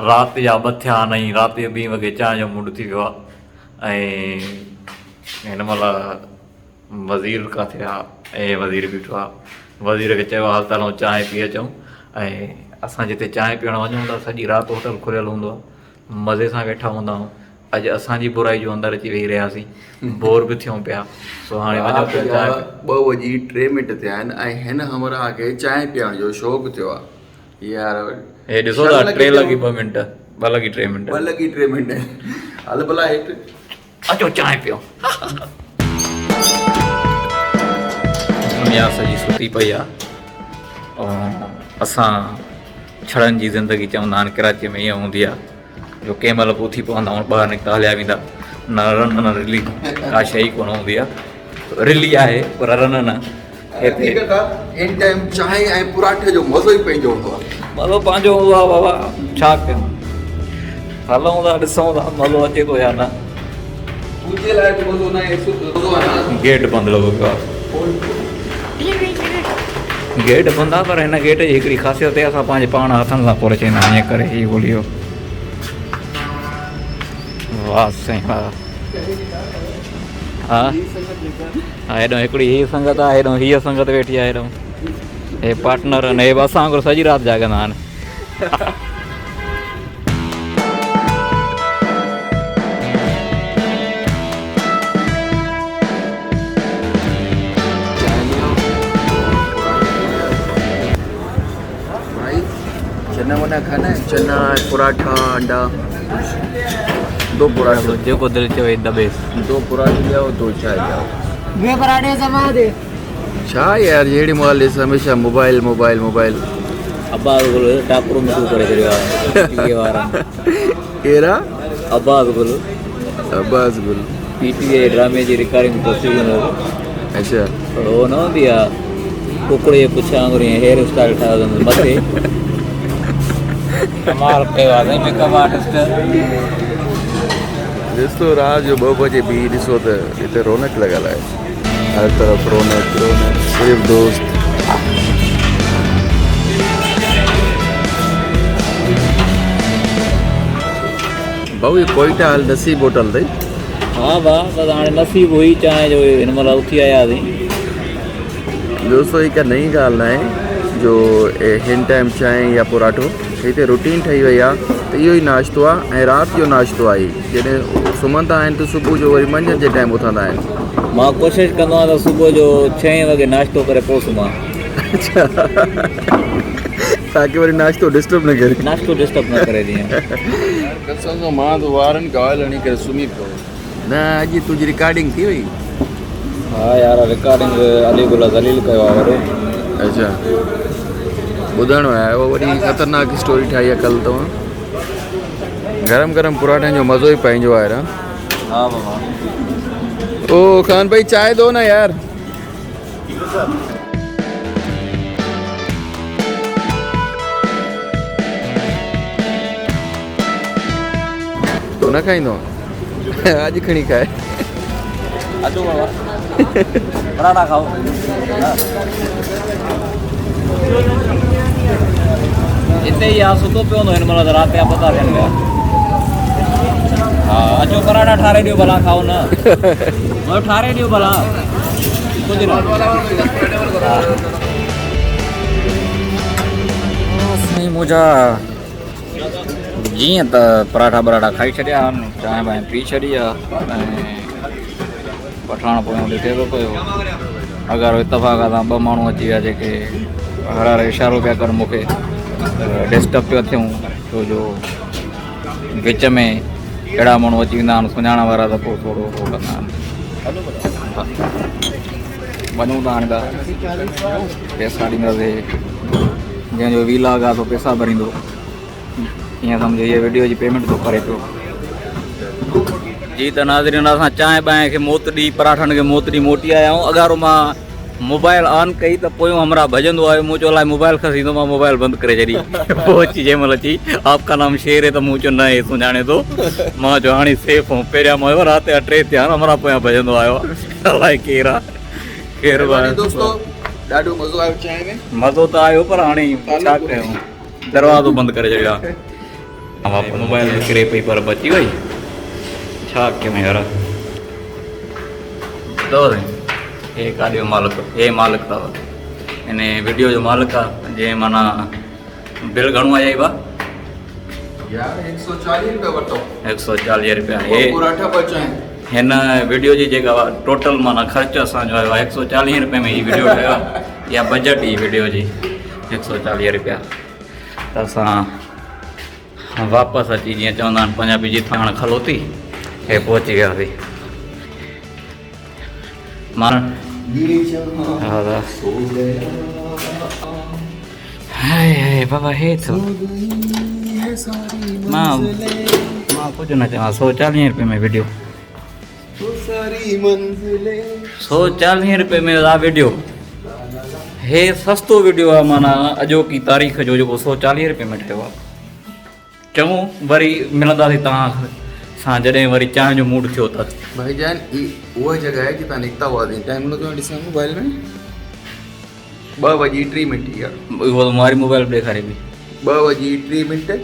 राति जा 2 थिया आहिनि, राति जो 2 वॻे चांहि जो मूड थी वियो आहे। ऐं हिन महिल वज़ीर किथे आहे? ऐं वज़ीर बीठो आहे। वज़ीर खे चयो हाल हलूं चांहि पी अचूं। ऐं असां जिते चांहि पीअण वञूं था सॼी राति होटल खुलियल हूंदो आहे, मज़े सां वेठा हूंदा आहियूं। अॼु असांजी बुराई जो अंदरि अची वेही रहियासीं, बोर बि थियूं पिया। सो हाणे वञूं पिया चांहि। 2:03 थिया आहिनि ऐं हिन हमरा खे चांहि पीअण जो शौक़ु थियो आहे यार। हे ॾिसो था 3:02 2:03 2:03 हल भला हेठि अचो चांहि पियो। दुनिया सॼी सुती पई आहे। असां छड़नि जी ज़िंदगी चवंदा आहिनि कराची में ईअं हूंदी आहे जो कंहिं महिल बि उथी पवंदा आहियूं, ॿाहिरि निकिता हलिया वेंदा, न रन न रिली का शइ कोन हूंदी आहे। रिली आहे पर रन न। इन टाइम चांहि ऐं पराठे जो मज़ो ई पंहिंजो हूंदो आहे। मज़ो पंहिंजो हूंदो आहे बाबा, छा कयूं, हलूं था ॾिसूं था मज़ो अचे थो या न। तुंहिंजे लाइ बि मज़ो न आहे। गेट बंदि लॻो पियो आहे। गेट बंदि आहे पर हिन गेट जी हिकिड़ी ख़ासियत आहे, असां पंहिंजे पाण हथनि सां पोइ चवंदा आहियूं ईअं करे हीअ ॻोल्हियो। वाह साईं वाह। हा हा, हेॾो हिकिड़ी हीअ संगत आहे, हेॾो हीअ संगत वेठी आहे, हेॾो हे पार्टनर आहिनि, हे असां वांगुरु सॼी राति जाॻंदा आहिनि। चना वना खाना है? चना पराठा अंडा 2 पराठे जेको दिलि चवे दॿे। 2 पराठे लियाओ 2 चाय लियाओ। वे पराठे जमा दे। छा यार जेड़ी मोबाइल ॾिस हमेशा मोबाइल मोबाइल मोबाइल। अब्बास गुल टापरो में करे छॾियो आहे पीटीए वारा। केरा? अब्बास गुल पीटीए ड्रामे जी रिकॉर्डिंग तो थी वञो। अच्छा हो न हूंदी आहे कुकड़े जे पुछां वांगुरु हेयर स्टाइल ठाहियो अथनि मथे। कमाल कयो आहे मेकअप आर्टिस्ट। ॾिसो रात जो 2 बजे भी ॾिसो त हिते रौनक लॻल आहे, हर तरफ़ रौनक रौनक, सिर्फ़ दोस्त। भाऊ ये कोयटा हल नसीब होटल अथई। हा भाउ बसि हाणे नसीब हुई चांहि जो हिन महिल उथी आयासीं। दोस्तों हिकु नई ॻाल्हि न आहे जो हिन टाइम चांहि या पराठो हिते रूटीन ठही वई आहे त इहो ई नाश्तो आहे ऐं राति जो नाश्तो आहे। जॾहिं सुम्हंदा आहिनि त सुबुह जो वरी मंझंदि जे टाइम उथंदा आहिनि। मां कोशिशि कंदो आहियां त सुबुह जो 6 वॻे नाश्तो करे पोइ सुम्हां। अच्छा ताकि वरी नाश्तो डिस्टर्ब न करे। नाश्तो डिस्टर्ब न करे जीअं। कसम सां मां त वारनि खे ऑयल हणी करे सुम्ही पियो। न अॼु तुंहिंजी रिकॉर्डिंग थी वई? हा यार रिकॉर्डिंग अली गुल ज़लील कयो आहे वरी। अच्छा ॿुधणु आयो वरी ख़तरनाक स्टोरी ठाही आहे कल्ह तव्हां। गरम गरम पराठनि जो मज़ो ई पंहिंजो आहे न। हा बाबा। ओ खान भाई चाय दो ना यार। तो न खाईंदो अॼु खणी खाए। अचो बाबा पराठा खाओ। हिते ई आहे सुतो पियो हूंदो हिन महिल त राति जा पता थियनि पिया। हा अचो पराठा ठारे ॾियो भला खाओ न। ठारे ॾियो भला कुझु न। साईं मुंहिंजा जीअं त पराठा बराठा खाई छॾिया आहिनि, चांहि वांहि पी छॾी आहे ऐं पठाण पोयां ॾिठे थो पियो। अगरि इतफ़ाक़ सां 2 माण्हू अची विया जेके हर हर इशारो पिया कनि मूंखे, डिस्टर्ब पिया थियूं छो जो विच में अहिड़ा माण्हू अची वेंदा आहिनि सुञाण वारा त पोइ थोरो उहो कंदा आहिनि। वञूं था हाणे त पैसा ॾींदासीं, जंहिंजो वीलॉग आहे तो पैसा भरींदो। ईअं सम्झो इहा वीडियो जी पेमेंट थो करे पियो। जी त नाज़रीन असां चांहि ॿांहि खे मोत ॾी पराठनि खे मोत ॾी मोटी आया आहियूं। अगरि मां मोबाइल ऑन कई त पोयों हमरा भॼंदो आहे, मूं चयो अलाए मोबाइल खसींदो, मां मोबाइल बंदि करे छॾी। पोइ अची जंहिं महिल अची आपका नाम शेर है त मूं चयो न हे सुञाणे थो। मां चयो हाणे सेफ हूं। पहिरियां मां राति जा 3 थिया आहिनि, हमरा पोयां भॼंदो आयो आहे। अलाए केरु आहे केरु आहे। दोस्तों ॾाढो मज़ो आयो चांहि में। मज़ो त आयो पर हाणे छा कयूं, दरवाज़ो बंद करे छॾियो आहे। मोबाइल में किरे पई पर बची वई छा कयूं यार। तो हे काॾियो मालिक, हे मालिक अथव इन वीडियो जो मालिक आहे। जंहिं माना बिल घणो आहे बा यार 140 रुपया वठो 140 रुपया। हे पराठा पचाए हिन वीडियो जी जेका टोटल माना ख़र्चु असांजो आयो आहे 140 रुपये में ही वीडियो ठहियो आहे। या बजट ही वीडियो जी 140 रुपया। त असां वापसि अची जीअं चवंदा आहिनि पंजाबी जी थाण खलोती हे पहुची वियासीं। माना हाय हाय बाबा हे थो मां कुझु न चवां 140 रुपये में वीडियो 140 रुपये में आ वीडियो। हे सस्तो वीडियो आहे माना अॼोकी तारीख़ जो जेको 140 रुपये में ठहियो आहे। चऊं वरी मिलंदासीं तव्हां सां जॾहिं वरी चांहि जो मूड थियो त। भाईजान उहा जॻह आहे कि तव्हां निकिता हुआ टाइम हुन ॾिसां मोबाइल में 2:03 यार उहो मारी मोबाइल बि ॾेखारे पई 2:03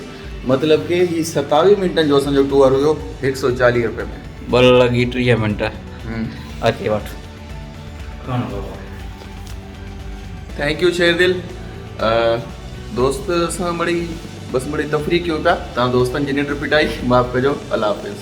मतलब कि ही 27 मिनटनि जो असांजो टूर हुयो 140 रुपये में 2:30 मिंट अचे वठ। थैंक यू शेरदिल दोस्त सां बड़ी बस बड़ी तफ़री कयूं था। तव्हां दोस्तनि जी निंड पिटाई माफ़ कजो। अल्लाह हाफ़िज़।